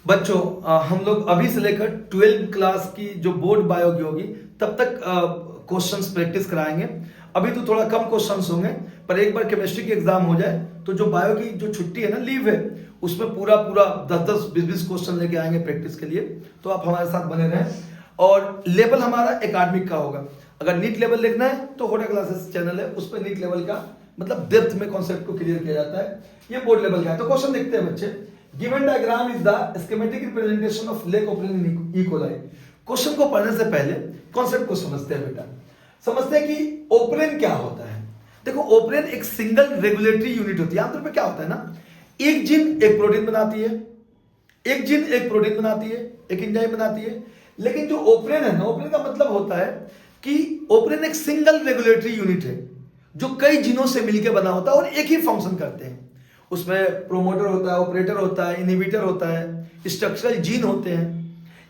बच्चों हम लोग अभी से लेकर 12th क्लास की जो बोर्ड बायो की होगी तब तक क्वेश्चंस प्रैक्टिस कराएंगे। अभी तो थोड़ा कम क्वेश्चंस होंगे, पर एक बार केमिस्ट्री की एग्जाम हो जाए तो जो बायो की जो छुट्टी है ना, लीव है, उसमें पूरा 10-20 क्वेश्चन लेके आएंगे प्रैक्टिस के लिए। तो आप हमारे साथ बने रहें। और लेवल हमारा एकेडमिक का होगा। अगर नीट लेवल देखना है तो होटा क्लासेस चैनल है, उस पर नीट लेवल का मतलब डेप्थ में कॉन्सेप्ट को क्लियर किया जाता है। ये बोर्ड लेवल का है। तो क्वेश्चन देखते हैं बच्चे। Given diagram is the schematic representation of lake opening in E coli. Question को पढ़ने से पहले कॉन्सेप्ट को समझते हैं बेटा। समझते हैं कि ओपनिंग क्या होता है। देखो, ओपनिंग एक सिंगल रेगुलेटरी यूनिट होती है। आमतौर पर क्या होता है ना, एक जीन एक प्रोटीन बनाती है, एक जीन एक प्रोटीन बनाती है, एक एंजाइम बनाती है। लेकिन जो ओपनिंग है ना, ओपनिंग का मतलब होता है कि ओपनिंग एक सिंगल रेगुलेटरी यूनिट है जो कई जीनों से मिलकर बना होता है और एक ही फंक्शन करते हैं। उसमें प्रोमोटर होता है, ऑपरेटर होता है, इनहिबिटर होता है, स्ट्रक्चरल जीन होते हैं।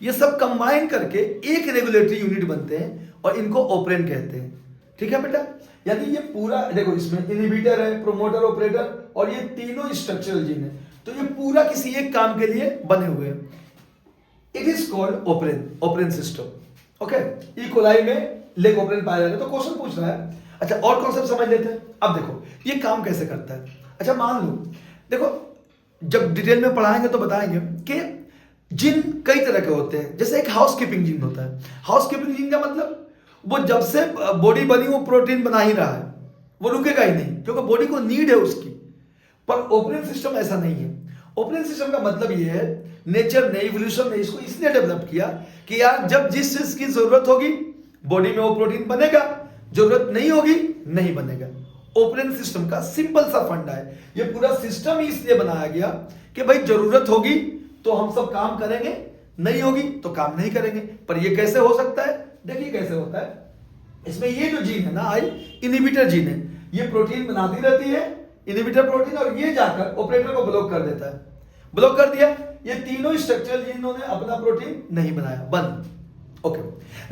ये सब कंबाइन करके एक रेगुलेटरी यूनिट बनते हैं और इनको ऑपरेंड कहते हैं। ठीक है बेटा। यदि ये पूरा देखो, इसमें इनहिबिटर है, प्रोमोटर, ऑपरेटर और ये तीनों स्ट्रक्चरल जीन है, तो ये पूरा किसी एक काम के लिए बने हुए हैं। It is called operand system. Okay, E coli में लेक ऑपरेंड पाया जाता है। तो क्वेश्चन पूछ रहा है। अच्छा, और कॉन्सेप्ट समझ लेते हैं। अब देखो ये काम कैसे करता है। अच्छा, मान लो, देखो जब डिटेल में पढ़ाएंगे तो बताएंगे कि जीन कई तरह के होते हैं। जैसे एक हाउसकीपिंग जीन होता है। हाउसकीपिंग जीन का मतलब वो जब से बॉडी बनी वो प्रोटीन बना ही रहा है, वो रुकेगा ही नहीं, क्योंकि बॉडी को नीड है उसकी। पर ऑपरेंड सिस्टम ऐसा नहीं है। ऑपरेंड सिस्टम का मतलब ये है, नेचर ने, इवोल्यूशन ने इसको इसलिए डेवलप किया कि यार जब जिस चीज की जरूरत होगी बॉडी में वो प्रोटीन बनेगा, जरूरत नहीं होगी नहीं बनेगा। ऑपरेंड सिस्टम का सिंपल सा फंडा है। ये पूरा सिस्टम ही इसलिए बनाया गया कि भाई जरूरत होगी तो हम सब काम करेंगे, नहीं होगी तो काम नहीं करेंगे। पर ये कैसे हो सकता है, देखिए कैसे होता है। इसमें ये जो जीन है ना, आई इनहिबिटर जीन है, ये प्रोटीन बनाती रहती है, इनहिबिटर प्रोटीन, और ये जाकर ऑपरेटर को ब्लॉक कर देता है। ब्लॉक कर दिया, ये तीनों स्ट्रक्चरल जीनों ने अपना प्रोटीन नहीं बनाया, बंद। ओके।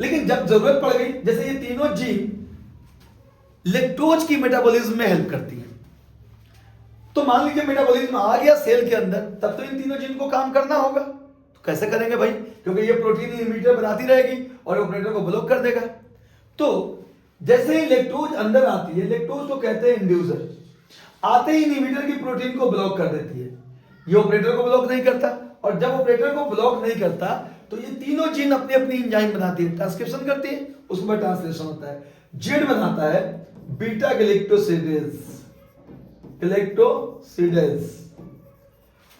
लेकिन जब जरूरत पड़ गई, जैसे ये तीनों जीन लैक्टोज की मेटाबॉलिज्म में हेल्प करती है, तो मान लीजिए मेटाबॉलिज्म आ गया सेल के अंदर, तब तो इन तीनों जीन को काम करना होगा। तो कैसे करेंगे भाई, क्योंकि ये प्रोटीन इनहिबिटर बनाती रहेगी और ऑपरेटर को ब्लॉक कर देगा। तो जैसे ही लैक्टोज अंदर आती है, लैक्टोज को कहते हैं इंड्यूसर, आते ही इनहिबिटर की प्रोटीन को ब्लॉक कर देती है। ये ऑपरेटर को ब्लॉक नहीं करता, और जब ऑपरेटर को ब्लॉक नहीं करता तो ये तीनों जीन अपनी अपनी एंजाइम बनाती है, ट्रांसक्रिप्शन करती है, उसके बाद ट्रांसलेशन होता है। जेड बनाता है बीटा गैलेक्टोसिडेज,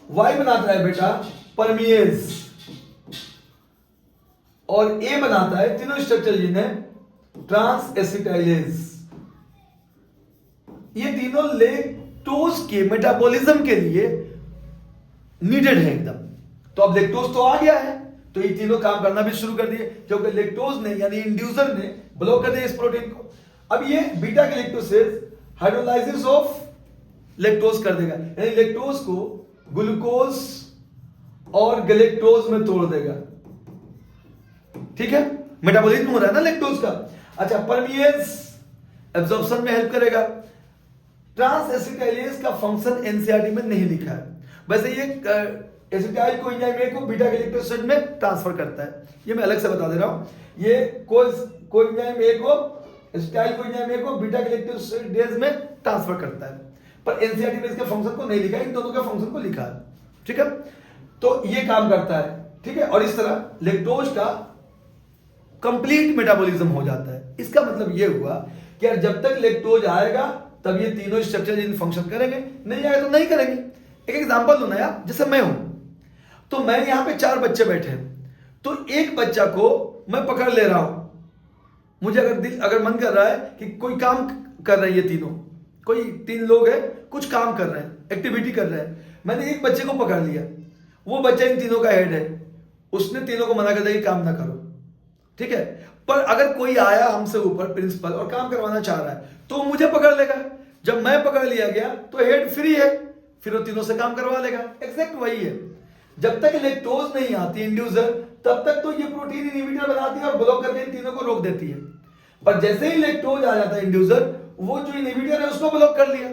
वाई बनाता है बेटा परमिएज, और ए बनाता है, तीनों स्ट्रक्चर जीन है, ट्रांस एसिटाइलेज। ये तीनों लैक्टोज के मेटाबॉलिज्म के लिए नीडेड है एकदम। तो अब लैक्टोज तो आ गया है, तो ये तीनों काम करना भी शुरू कर दिए, क्योंकि लैक्टोज ने यानी इंड्यूसर ने ब्लॉक कर दिया इस प्रोटीन को। अब ये बीटा गैलेक्टोसिस हाइड्रोलाइसिस ऑफ लैक्टोज कर देगा, यानी लैक्टोज को ग्लूकोज और गैलेक्टोज में तोड़ देगा। ठीक है, मेटाबॉलिज्म हो रहा है ना लैक्टोज का। अच्छा, परमिएज एब्जॉर्प्शन में हेल्प करेगा। ट्रांस एसिटाइलेज का फंक्शन एनसीईआरटी में नहीं लिखा है। वैसे ये एसिटाइल को एंजाइम ए को बीटा गैलेक्टोसिड में ट्रांसफर करता है, ये मैं अलग से बता दे रहा हूं। ये को एंजाइम ए को, एसिटाइल को एंजाइम ए को बीटा गैलेक्टोसिडेज में ट्रांसफर करता है, पर एनसीईआरटी में इसके फंक्शन को नहीं लिखा, इन दोनों के फंक्शन को लिखा है। ठीक है, तो ये काम करता है। ठीक है, और इस तरह लैक्टोज का कंप्लीट मेटाबॉलिज्म हो जाता है। इसका मतलब ये हुआ कि यार जब तक लैक्टोज आएगा तब ये तीनों स्ट्रक्चर इन फंक्शन करेंगे, नहीं आएगा तो नहीं करेंगे। एक एग्जांपल दो ना यार, जैसे मैं हूं, तो मैं यहां पे 4 बच्चे बैठे हैं, तो एक बच्चा को मैं पकड़ ले रहा हूं। मुझे अगर मन कर रहा है कि कोई काम कर रहे हैं, ये तीनों, कोई 3 लोग हैं, कुछ काम कर रहे हैं, एक्टिविटी कर रहे हैं, मैंने एक बच्चे को पकड़ लिया, वो बच्चा इन तीनों का हेड है, उसने तीनों को मना कर दिया कि काम ना करो। ठीक है, पर अगर कोई आया हमसे ऊपर प्रिंसिपल और काम करवाना चाह रहा है तो मुझे पकड़ लेगा। जब मैं पकड़ लिया गया तो हेड फ्री है, फिर वो तीनों से काम करवा लेगा। एग्जैक्ट वही है। जब तक लैक्टोज नहीं आती इंड्यूसर, तब तक तो ये प्रोटीन इनहिबिटर बनाती है और ब्लॉक करके इन तीनों को रोक देती है। पर जैसे ही लैक्टोज आ जाता है इंड्यूसर, वो जो इनहिबिटर है उसको ब्लॉक कर लिया,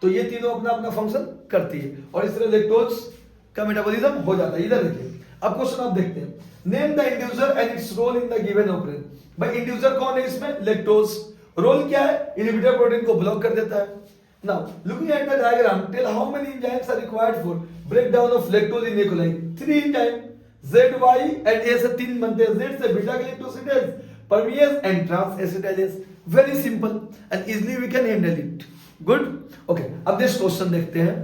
तो ये तीनों अपना अपना फंक्शन करती है। और इस तरह लैक्टोज का मेटाबॉलिज्म हो जाता है। इधर देखिए, अब क्वेश्चन आप देखते हैं, name the inducer and its role in the given operation. भाई इंड्यूसर कौन है इसमें? लैक्टोज। रोल क्या है? इनहिबिटर प्रोटीन को ब्लॉक कर देता है। Now looking at the diagram, tell how many enzymes are required for breakdown of lactose in E. coli। 3 enzyme, Z, Y and A से 3 बनते हैं। Z से beta galactosidase, permease and trans acetylase. Very simple and easily we can handle it. Good. Okay, अब next question देखते हैं।